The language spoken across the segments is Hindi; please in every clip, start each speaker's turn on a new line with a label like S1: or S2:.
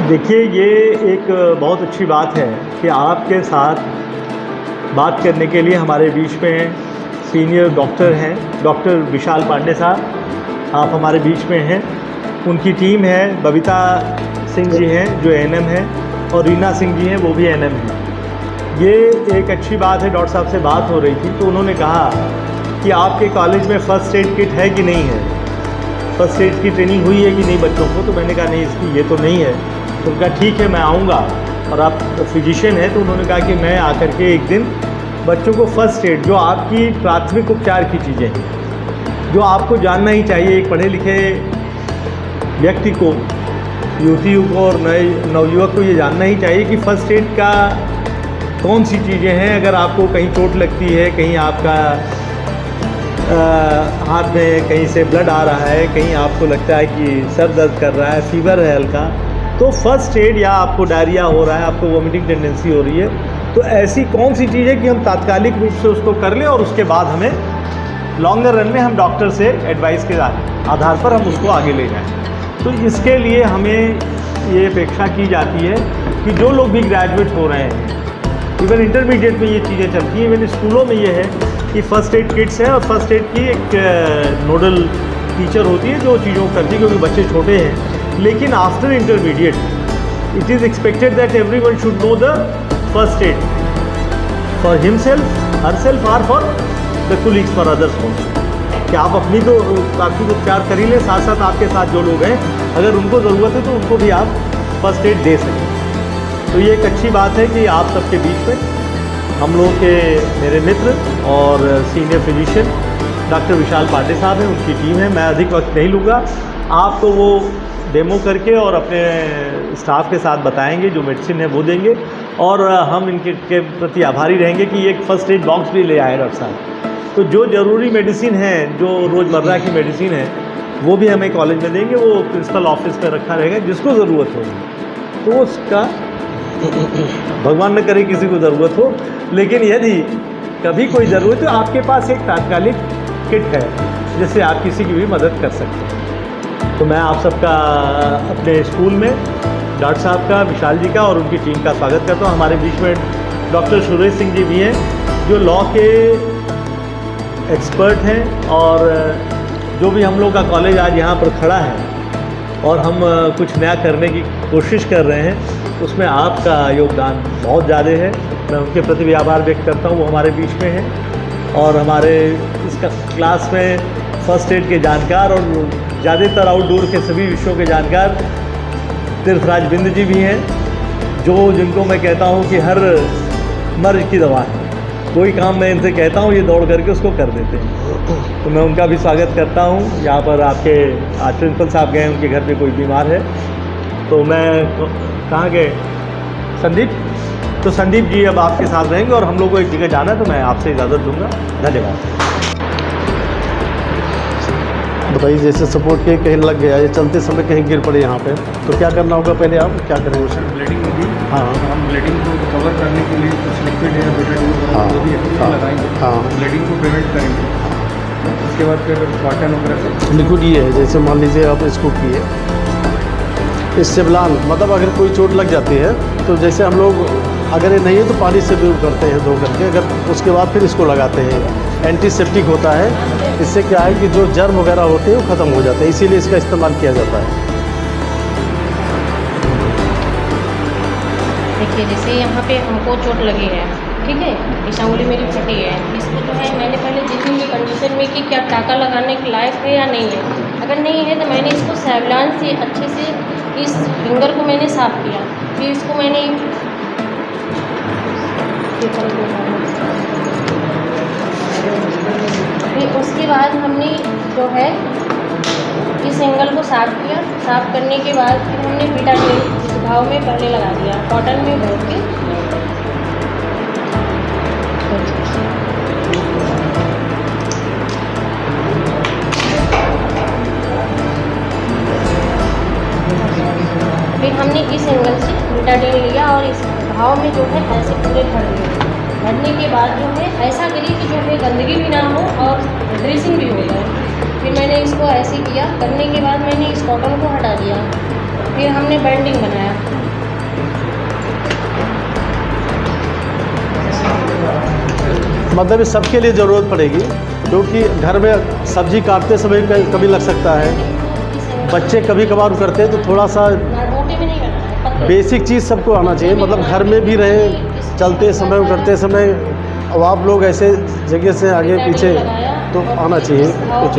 S1: देखिए, ये एक बहुत अच्छी बात है कि आपके साथ बात करने के लिए हमारे बीच में सीनियर डॉक्टर हैं, डॉक्टर विशाल पांडे साहब। आप हमारे बीच में हैं। उनकी टीम है, बबीता सिंह जी हैं जो एएनएम हैं, और रीना सिंह जी हैं, वो भी एएनएम हैं। ये एक अच्छी बात है। डॉक्टर साहब से बात हो रही थी तो उन्होंने कहा कि आपके कॉलेज में फ़र्स्ट एड किट है कि नहीं है, फ़र्स्ट एड की ट्रेनिंग हुई है कि नहीं बच्चों को। तो मैंने कहा नहीं, इसकी ये तो नहीं है। तो उनका ठीक है, मैं आऊँगा। और आप फिजिशियन हैं तो उन्होंने कहा कि मैं आकर के एक दिन बच्चों को फ़र्स्ट एड, जो आपकी प्राथमिक उपचार की चीज़ें हैं, जो आपको जानना ही चाहिए एक पढ़े लिखे व्यक्ति को, युवती को और नए नवयुवक को ये जानना ही चाहिए कि फ़र्स्ट एड का कौन सी चीज़ें हैं। अगर आपको कहीं चोट लगती है, कहीं आपका हाथ में कहीं से ब्लड आ रहा है, कहीं आपको लगता है कि सर दर्द कर रहा है, फीवर है हल्का, तो फ़र्स्ट एड, या आपको डायरिया हो रहा है, आपको वोमिटिंग टेंडेंसी हो रही है, तो ऐसी कौन सी चीज़ है कि हम तात्कालिक रूप से उसको कर लें और उसके बाद हमें लॉन्गर रन में हम डॉक्टर से एडवाइस के आधार पर हम उसको आगे ले जाएँ। तो इसके लिए हमें ये अपेक्षा की जाती है कि जो लोग भी ग्रेजुएट हो रहे हैं, इवन इंटरमीडिएट में ये चीज़ें चलती हैं, इवन स्कूलों में ये है कि फ़र्स्ट एड किट्स हैं और फर्स्ट एड की एक नोडल टीचर होती है जो चीज़ों को करती है, क्योंकि बच्चे छोटे हैं। लेकिन after intermediate it is expected that everyone should know the first aid for himself, herself, और for the colleagues, for others also. कि आप अपनी तो प्राथमिक उपचार कर ही लें, साथ साथ आपके साथ जो लोग हैं अगर उनको ज़रूरत है तो उनको भी आप फर्स्ट एड दे सकें। तो ये एक अच्छी बात है कि आप सबके बीच में हम लोग के मेरे मित्र और सीनियर फिजिशियन डॉक्टर विशाल पांडे साहब हैं, उनकी टीम है। मैं अधिक वक्त नहीं लूँगा, आपको वो डेमो करके और अपने स्टाफ के साथ बताएंगे, जो मेडिसिन है वो देंगे, और हम इनके के प्रति आभारी रहेंगे कि एक फ़र्स्ट एड बॉक्स भी ले आए डॉक्टर साहब। तो जो ज़रूरी मेडिसिन है, जो रोज़मर्रा की मेडिसिन है, वो भी हमें कॉलेज में देंगे। वो प्रिंसिपल ऑफिस में रखा रहेगा, जिसको ज़रूरत होगी तो उसका भगवान न करे किसी को ज़रूरत हो, लेकिन यदि कभी कोई ज़रूरत हो, आपके पास एक तात्कालिक किट है जिससे आप किसी की भी मदद कर सकते हैं। तो मैं आप सबका अपने स्कूल में डॉक्टर साहब का, विशाल जी का और उनकी टीम का स्वागत करता हूँ। हमारे बीच में डॉक्टर सुरेश सिंह जी भी हैं जो लॉ के एक्सपर्ट हैं, और जो भी हम लोग का कॉलेज आज यहाँ पर खड़ा है और हम कुछ नया करने की कोशिश कर रहे हैं, उसमें आपका योगदान बहुत ज़्यादा है। मैं उनके प्रति भी आभार व्यक्त करता हूँ, वो हमारे बीच में हैं। और हमारे इस क्लास में फ़र्स्ट एड के जानकार और ज़्यादातर आउटडोर के सभी विषयों के जानकार तीर्थराज बिंद जी भी हैं, जिनको मैं कहता हूँ कि हर मर्ज की दवा है। कोई काम मैं इनसे कहता हूँ, ये दौड़ करके उसको कर देते हैं। तो मैं उनका भी स्वागत करता हूँ। यहाँ पर आपके आज प्रिंसिपल साहब गए, उनके घर पे कोई बीमार है, तो मैं कहाँ गए, संदीप, तो संदीप जी अब आपके साथ रहेंगे और हम लोग को एक जगह जाना है, तो मैं आपसे इजाज़त दूंगा। धन्यवाद।
S2: बताइए, जैसे सपोर्ट के कहीं लग गया, ये चलते समय कहीं गिर पड़े यहाँ पे, तो क्या करना होगा? पहले आप क्या करेंगे उसे?
S3: ब्लीडिंग होगी।
S2: हाँ,
S3: हम ब्लीडिंग को कवर करने के लिए कुछ लिक्विड या
S2: हाँ,
S3: जो भी है लगाएंगे।
S2: हाँ,
S3: ब्लीडिंग को प्रिवेंट करेंगे। उसके बाद फिर कॉटन वगैरह से
S2: लिक्विड ये है, जैसे मान लीजिए आप इसको किए, इससे ब्लान, मतलब अगर कोई चोट लग जाती है तो जैसे हम लोग अगर ये नहीं है तो पानी से दूर करते हैं, धो करके, अगर उसके बाद फिर इसको लगाते हैं। एंटीसेप्टिक होता है, इससे क्या है कि जो जर्म वगैरह होते हैं वो ख़त्म हो जाते हैं, इसीलिए इसका इस्तेमाल किया जाता है।
S4: देखिए, जैसे यहाँ पे हमको चोट लगी है, ठीक है, इस अंगुली मेरी फटी है, इसको जो है मैंने पहले देखेंगे कंडीशन में कि क्या टाका लगाने के लायक है या नहीं है। अगर नहीं है तो मैंने इसको सेवलान से अच्छे से इस फिंगर को मैंने साफ़ किया, फिर इसको मैंने फिर उसके बाद हमने जो है इस एंगल को साफ़ किया। साफ़ करने के बाद फिर हमने बीटाडीन इस घाव में पहले लगा दिया, कॉटन में भर के। फिर हमने इस एंगल से बीटाडीन लिया और इस घाव में जो है ऐसे पूरे भर दिए। भरने के बाद जो है ऐसा करिए कि जो है गंदगी भी ना हो और ड्रेसिंग भी हो जाए। फिर मैंने इसको ऐसे किया। करने के बाद मैंने इस कॉटन को हटा दिया। फिर हमने बैंडिंग बनाया।
S2: मतलब इस सबके लिए ज़रूरत पड़ेगी, क्योंकि घर में सब्जी काटते समय कभी लग सकता है, बच्चे कभी कभार करते हैं, तो थोड़ा सा
S4: मोटे में नहीं करना है, पतले।
S2: बेसिक चीज़ सबको आना चाहिए। मतलब घर में भी रहे, चलते समय करते समय, अब आप लोग ऐसे जगह से आगे पीछे तो आना चाहिए कुछ।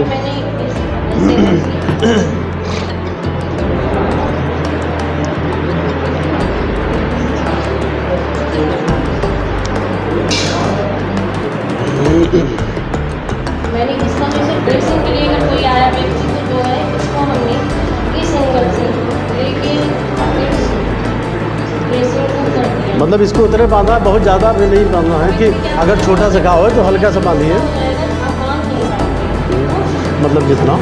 S4: मैंने इसका जैसे ड्रेसिंग के लिए अगर कोई आया व्यक्ति तो जो है इसको हमने इस एंगल से लेके ड्रेसिंग को कर दिया।
S2: मतलब इसको उतने बांधना है, बहुत ज़्यादा भी नहीं बांधना है कि अगर छोटा सा घाव है तो हल्का सा बांधिए,
S4: आप बांध नहीं पाएंगे।
S2: मतलब जितना